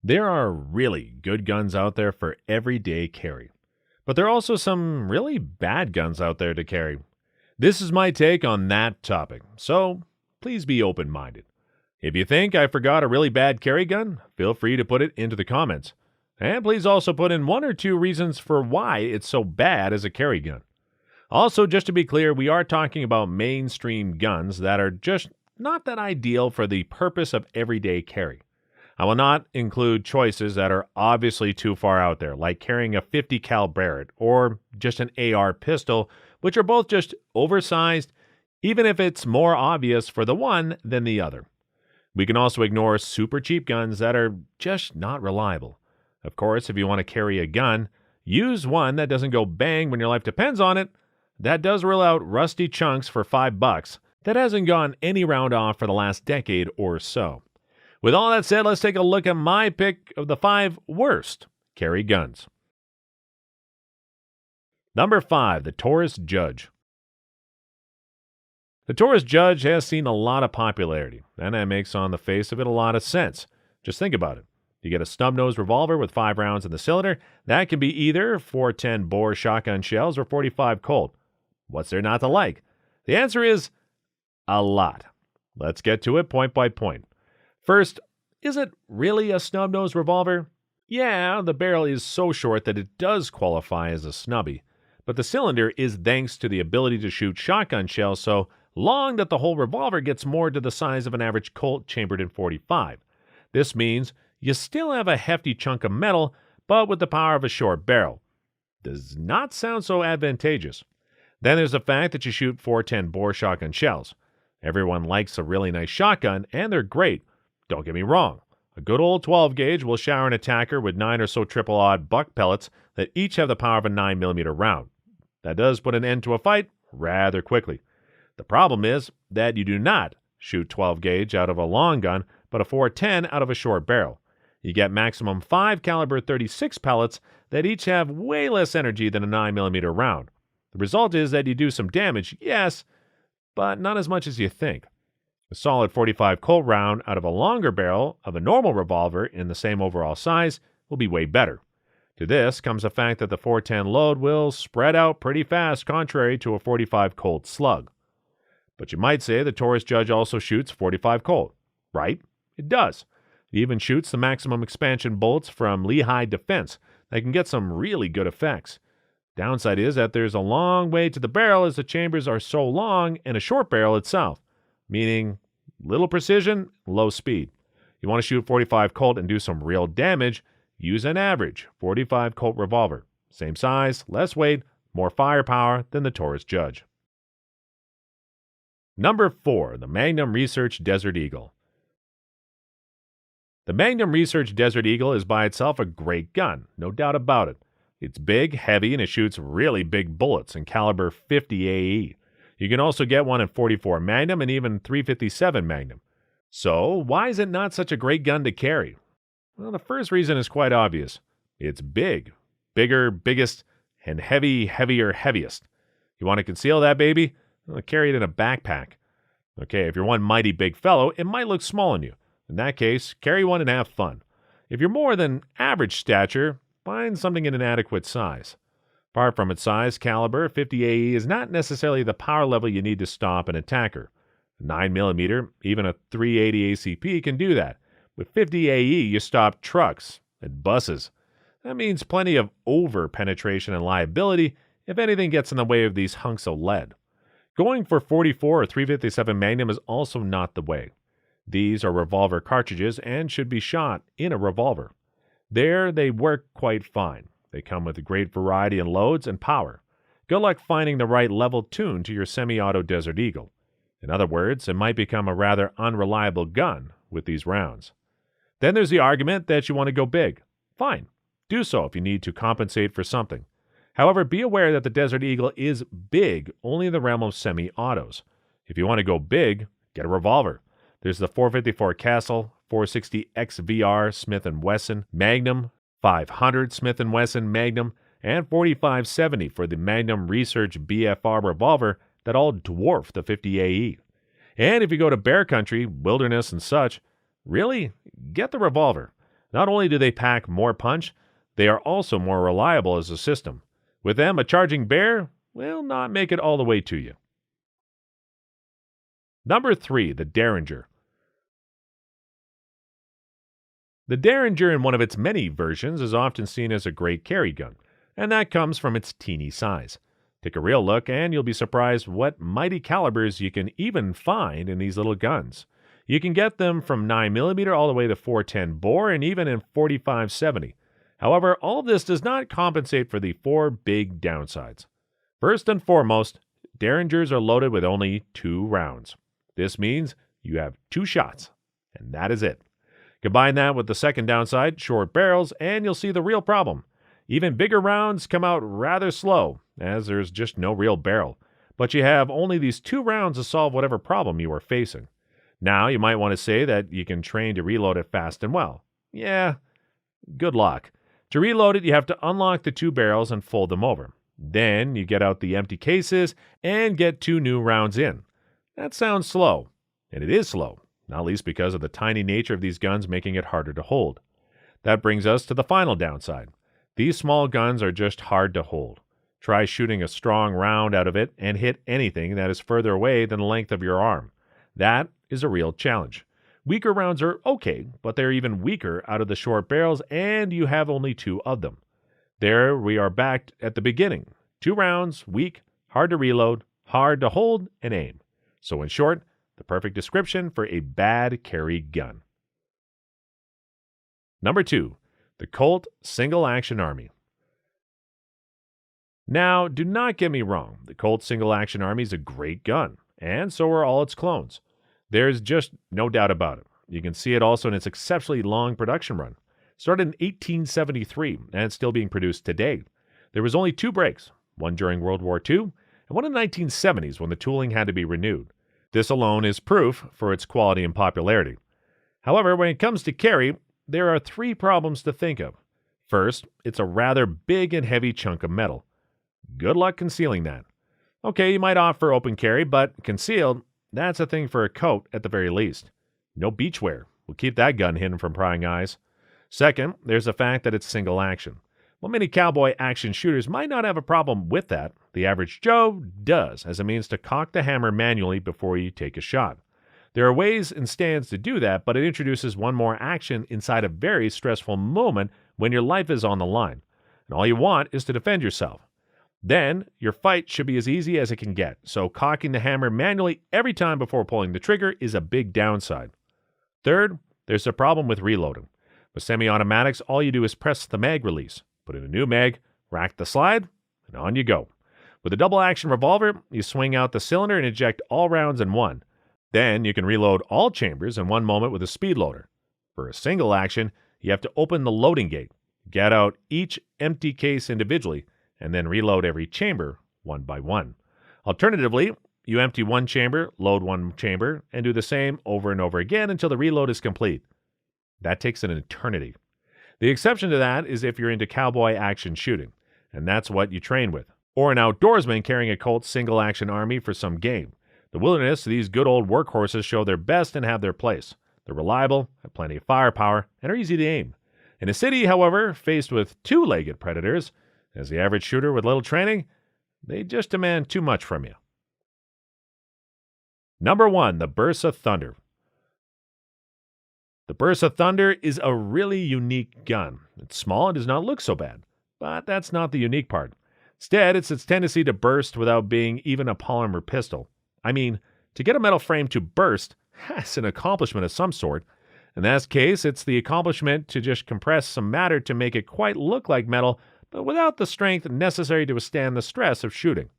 There are really good guns out there for everyday carry, but there are also some really bad guns out there to carry. This is my take on that topic, so please be open-minded. If you think I forgot a really bad carry gun, feel free to put it into the comments. And please also put in one or two reasons for why it's so bad as a carry gun. Also, just to be clear, we are talking about mainstream guns that are just not that ideal for the purpose of everyday carry. I will not include choices that are obviously too far out there, like carrying a 50 Cal Barret or just an AR pistol, which are both just oversized, even if it's more obvious for the one than the other. We can also ignore super cheap guns that are just not reliable. Of course, if you want to carry a gun, use one that doesn't go bang when your life depends on it. That does rule out rusty chunks for $5 that hasn't gone any round off for the last decade or so. With all that said, let's take a look at my pick of the 5 worst carry guns. Number 5, the Taurus Judge. The Taurus Judge has seen a lot of popularity, and that makes on the face of it a lot of sense. Just think about it. You get a snub-nosed revolver with 5 rounds in the cylinder. That can be either 410 bore shotgun shells or 45 Colt. What's there not to like? The answer is a lot. Let's get to it point by point. First, is it really a snub-nosed revolver? Yeah, the barrel is so short that it does qualify as a snubby, but the cylinder is thanks to the ability to shoot shotgun shells so long that the whole revolver gets more to the size of an average Colt chambered in .45. This means you still have a hefty chunk of metal, but with the power of a short barrel. Does not sound so advantageous. Then there's the fact that you shoot 410 bore shotgun shells. Everyone likes a really nice shotgun, and they're great. Don't get me wrong. A good old 12 gauge will shower an attacker with 9 or so triple-aught buck pellets that each have the power of a 9mm round. That does put an end to a fight rather quickly. The problem is that you do not shoot 12 gauge out of a long gun, but a 410 out of a short barrel. You get maximum 5 caliber 36 pellets that each have way less energy than a 9mm round. The result is that you do some damage, yes, but not as much as you think. A solid 45 Colt round out of a longer barrel of a normal revolver in the same overall size will be way better. To this comes the fact that the 410 load will spread out pretty fast contrary to a 45 Colt slug. But you might say the Taurus Judge also shoots 45 Colt, right? It does. It even shoots the maximum expansion bolts from Lehigh Defense that can get some really good effects. Downside is that there's a long way to the barrel as the chambers are so long and a short barrel itself, meaning little precision, low speed. You want to shoot 45 Colt and do some real damage, use an average 45 Colt revolver. Same size, less weight, more firepower than the Taurus Judge. Number 4, the Magnum Research Desert Eagle. The Magnum Research Desert Eagle is by itself a great gun, no doubt about it. It's big, heavy, and it shoots really big bullets in caliber 50 AE. You can also get one in .44 Magnum and even .357 Magnum. So, why is it not such a great gun to carry? Well, the first reason is quite obvious. It's big. Bigger, biggest, and heavy, heavier, heaviest. You want to conceal that baby? Well, carry it in a backpack. Okay, if you're one mighty big fellow, it might look small on you. In that case, carry one and have fun. If you're more than average stature, find something in an adequate size. Apart from its size, caliber, 50 AE is not necessarily the power level you need to stop an attacker. 9mm, even a 380 ACP can do that. With 50 AE, you stop trucks and buses. That means plenty of over-penetration and liability if anything gets in the way of these hunks of lead. Going for .44 or .357 Magnum is also not the way. These are revolver cartridges and should be shot in a revolver. There, they work quite fine. They come with a great variety in loads and power. Good luck finding the right level tune to your semi-auto Desert Eagle. In other words, it might become a rather unreliable gun with these rounds. Then there's the argument that you want to go big. Fine, do so if you need to compensate for something. However, be aware that the Desert Eagle is big only in the realm of semi-autos. If you want to go big, get a revolver. There's the .454 Castle, .460 XVR Smith & Wesson Magnum, .500 Smith & Wesson Magnum, and .4570 for the Magnum Research BFR revolver that all dwarf the 50 AE. And if you go to bear country, wilderness, and such, really, get the revolver. Not only do they pack more punch, they are also more reliable as a system. With them, a charging bear will not make it all the way to you. Number 3, the Derringer. The Derringer in one of its many versions is often seen as a great carry gun, and that comes from its teeny size. Take a real look and you'll be surprised what mighty calibers you can even find in these little guns. You can get them from 9mm all the way to 410 bore and even in 45-70. However, all of this does not compensate for the 4 big downsides. First and foremost, Derringers are loaded with only 2 rounds. This means you have 2 shots, and that is it. Combine that with the second downside, short barrels, and you'll see the real problem. Even bigger rounds come out rather slow, as there's just no real barrel. But you have only these 2 rounds to solve whatever problem you are facing. Now, you might want to say that you can train to reload it fast and well. Yeah, good luck. To reload it, you have to unlock the 2 barrels and fold them over. Then you get out the empty cases and get 2 new rounds in. That sounds slow, and it is slow, not least because of the tiny nature of these guns making it harder to hold. That brings us to the final downside. These small guns are just hard to hold. Try shooting a strong round out of it and hit anything that is further away than the length of your arm. That is a real challenge. Weaker rounds are okay, but they're even weaker out of the short barrels, and you have only 2 of them. There we are back at the beginning. 2 rounds, weak, hard to reload, hard to hold and aim. So in short, the perfect description for a bad carry gun. Number 2, the Colt Single Action Army. Now, do not get me wrong, the Colt Single Action Army is a great gun, and so are all its clones. There's just no doubt about it. You can see it also in its exceptionally long production run. Started in 1873 and it's still being produced today. There was only 2 breaks, one during World War II and one in the 1970s when the tooling had to be renewed. This alone is proof for its quality and popularity. However, when it comes to carry, there are 3 problems to think of. First, it's a rather big and heavy chunk of metal. Good luck concealing that. Okay, you might opt for open carry, but concealed, that's a thing for a Colt at the very least. No beach wear will keep that gun hidden from prying eyes. Second, there's the fact that it's single action. While many cowboy action shooters might not have a problem with that, the average Joe does, as a means to cock the hammer manually before you take a shot. There are ways and stands to do that, but it introduces one more action inside a very stressful moment when your life is on the line, and all you want is to defend yourself. Then, your fight should be as easy as it can get, so cocking the hammer manually every time before pulling the trigger is a big downside. Third, there's a problem with reloading. With semi-automatics, all you do is press the mag release, put in a new mag, rack the slide, and on you go. With a double-action revolver, you swing out the cylinder and eject all rounds in one. Then you can reload all chambers in one moment with a speed loader. For a single action, you have to open the loading gate, get out each empty case individually, and then reload every chamber one by one. Alternatively, you empty one chamber, load one chamber, and do the same over and over again until the reload is complete. That takes an eternity. The exception to that is if you're into cowboy action shooting, and that's what you train with, or an outdoorsman carrying a Colt single-action army for some game. The wilderness, these good old workhorses show their best and have their place. They're reliable, have plenty of firepower, and are easy to aim. In a city, however, faced with two-legged predators, as the average shooter with little training, they just demand too much from you. Number 1, the Burst of Thunder. The Burst of Thunder is a really unique gun. It's small and does not look so bad, but that's not the unique part. Instead, it's its tendency to burst without being even a polymer pistol. I mean, to get a metal frame to burst, that's an accomplishment of some sort. In that case, it's the accomplishment to just compress some matter to make it quite look like metal, but without the strength necessary to withstand the stress of shooting.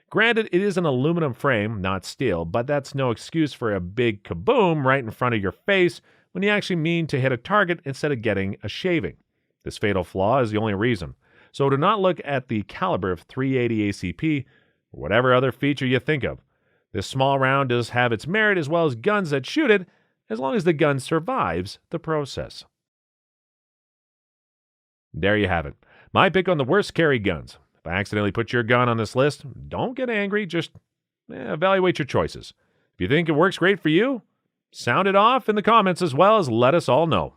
Granted, it is an aluminum frame, not steel, but that's no excuse for a big kaboom right in front of your face when you actually mean to hit a target instead of getting a shaving. This fatal flaw is the only reason. So do not look at the caliber of 380 ACP or whatever other feature you think of. This small round does have its merit as well as guns that shoot it, as long as the gun survives the process. There you have it. My pick on the worst carry guns. If I accidentally put your gun on this list, don't get angry, just evaluate your choices. If you think it works great for you, sound it off in the comments as well as let us all know.